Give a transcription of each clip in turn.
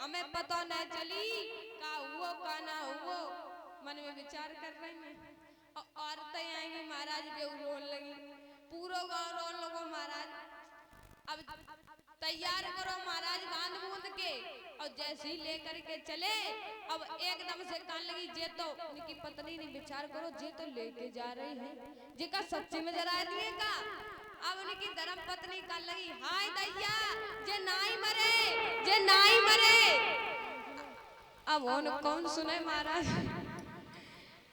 हमें पता न चली का हुआ का ना हुआ, मन में विचार कर रही हैं। और औरतें आएंगी महाराज बेउ रोन लगी, पूरा गांव रोन लगो महाराज। अब तैयार करो महाराज बांध बूंद के, और जैसे ही लेकर के चले अब एकदम से कान लगी जे तो उनकी पत्नी ने विचार करो जे तो लेके जा रही है जे का सच्ची में जरा दिए का। अब उनकी धर्म पत्नी कान लगी हाय दैया जे नाई मरे, जे नाई मरे। अब कौन सुने महाराज,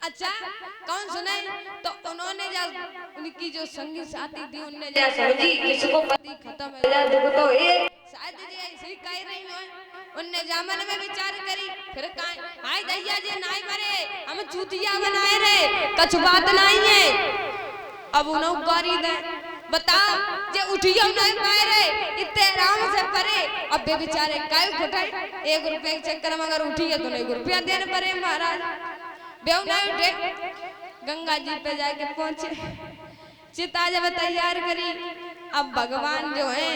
अच्छा कौन सुने। तो उन्होंने जब उनकी जो संगी साथी थी उनने समझी किसको पति खत्म है दुख तो ये शायद जी ऐसे ही कह रही हो। उनने जामन में विचार करी फिर कहा हाय दैया जे नाई मरे हम चूतिया बनाए रे कछ बात नहीं है। अब उन्होंने गारी दे बता जे उठियो नहीं पाए रे इतने आराम से परे। अब बे बेचारे काय उठाए 1 रुपए के चक्कर में अगर उठिए तो 1 रुपया देने पड़े महाराज। बेउ नहीं उठे, गंगा जी पे जाके पहुंचे, चिता जब तैयार करी। अब भगवान जो है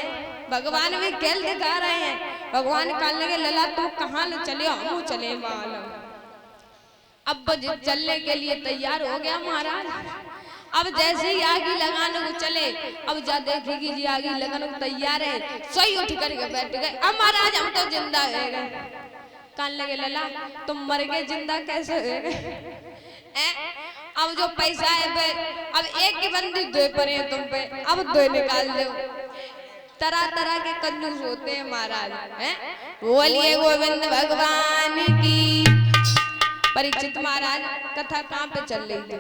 भगवान भी खेल दिखा रहे हैं। भगवान कहने लगे लला तू कहाँ न चले हम चले मालूम। अब चलने के लिए तैयार हो गया महाराज। अब जैसे ही आगे लगाने को चले अब जा देखेगी जी आगे लगाने को तैयार है, सही उठ करके बैठ गए। अब महाराज हम तो जिंदा हो गए। कान लगे लला तुम मर गए जिंदा कैसे हो गए। अब जो पैसा है बे अब एक की बंदी 2 परे हैं तुम पे, अब 2 निकाल दो। तरह तरह के कंजूस होते हैं महाराज हैं। बोलिए गोविंद भगवान की। परीक्षित महाराज कथा कहाँ पे चल रही थी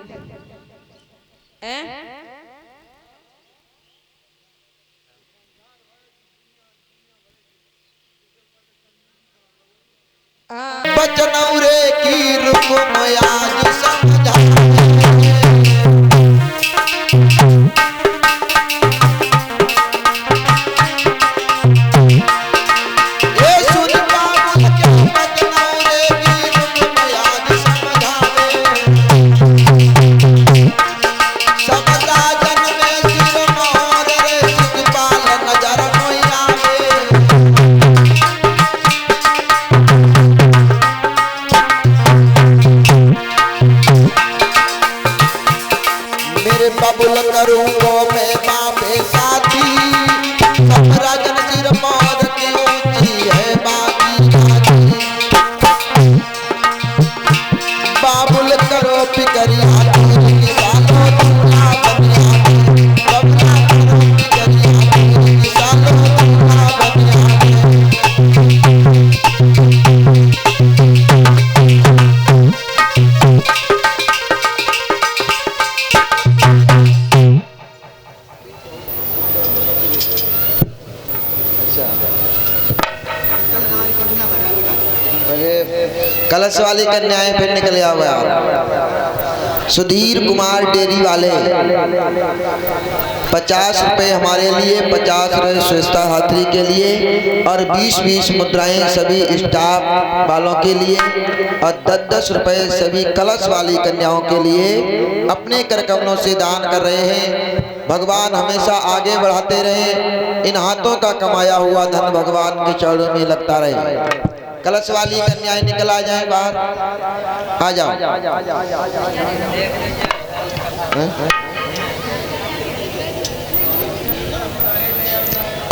बचनौरे की रुकमयाज समझा बबुल करूंगो मैं बापे साथी सब राजन सिर मोर की ऊंची है बाकी बाबुल करो पिकरिया किसानो दूल्हा बनिया बबुला करो पिकरिया किसानो दूल्हा बनिया। कलश वाली कन्याएं फिर निकले हुआ सुधीर कुमार डेरी वाले 50 रुपए हमारे लिए, 50 रुपए स्वस्था हाथी के लिए और 20-20 मुद्राएं सभी स्टाफ वालों के लिए और 10-10 रुपए सभी कलश वाली कन्याओं के लिए अपने करकमलों से दान कर रहे हैं। भगवान हमेशा आगे बढ़ाते रहे, इन हाथों का कमाया हुआ धन भगवान के चरणों में लगता रहे। कलश वाली कन्याएं निकल आ जाए बाहर, आ जाओ।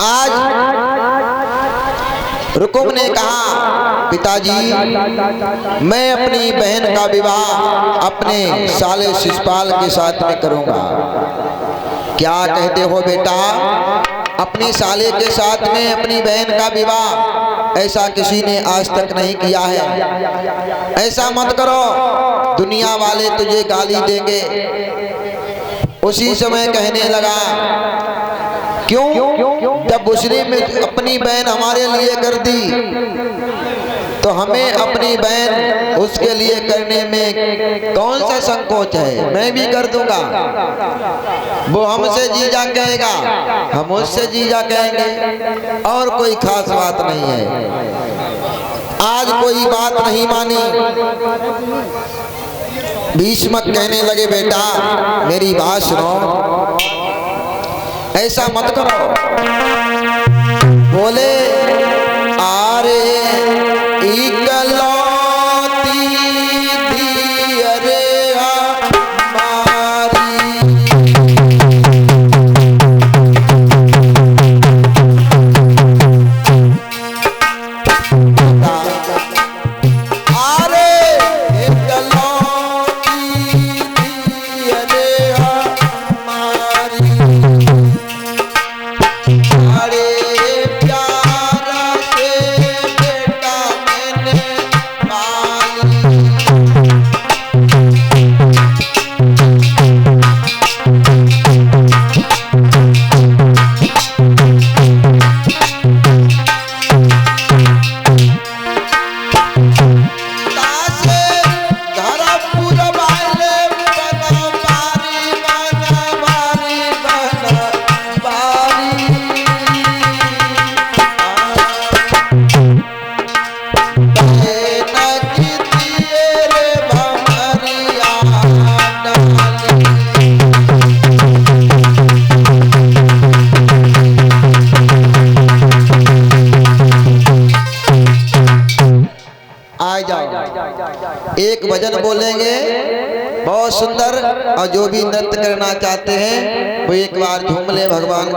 आज रुकुम ने कहा पिताजी मैं अपनी बहन का विवाह अपने साले शिषपाल के साथ में करूंगा। क्या कहते हो बेटा, अपनी साले के साथ में अपनी बहन का विवाह? ऐसा किसी ने आज तक नहीं किया है। ऐसा मत करो, दुनिया वाले तुझे गाली देंगे। उसी समय कहने लगा क्यों, जब उसने अपनी बहन हमारे लिए कर दी तो हमें अपनी बहन उसके लिए करने में कौन सा संकोच है। मैं भी कर दूंगा। वो हमसे जीजा कहेगा, हम उससे जीजा कहेंगे, और कोई खास बात नहीं है। आज कोई बात नहीं मानी। भीष्म कहने लगे बेटा मेरी बात सुनो, ऐसा मत करो। बोले आरे इकलौती दियरे हमारी। अरे इकलौती दियरे हमारी, बड़े प्यार से बेटा मैंने पाली। तासे घर पुरवाले बना बारी बना बारी बना बारी। बहन की दिए रे भमरिया डाली। आ जाओ, एक भजन बोलेंगे बहुत सुंदर, और जो भी नृत्य करना चाहते हैं वो एक बार झूम ले भगवान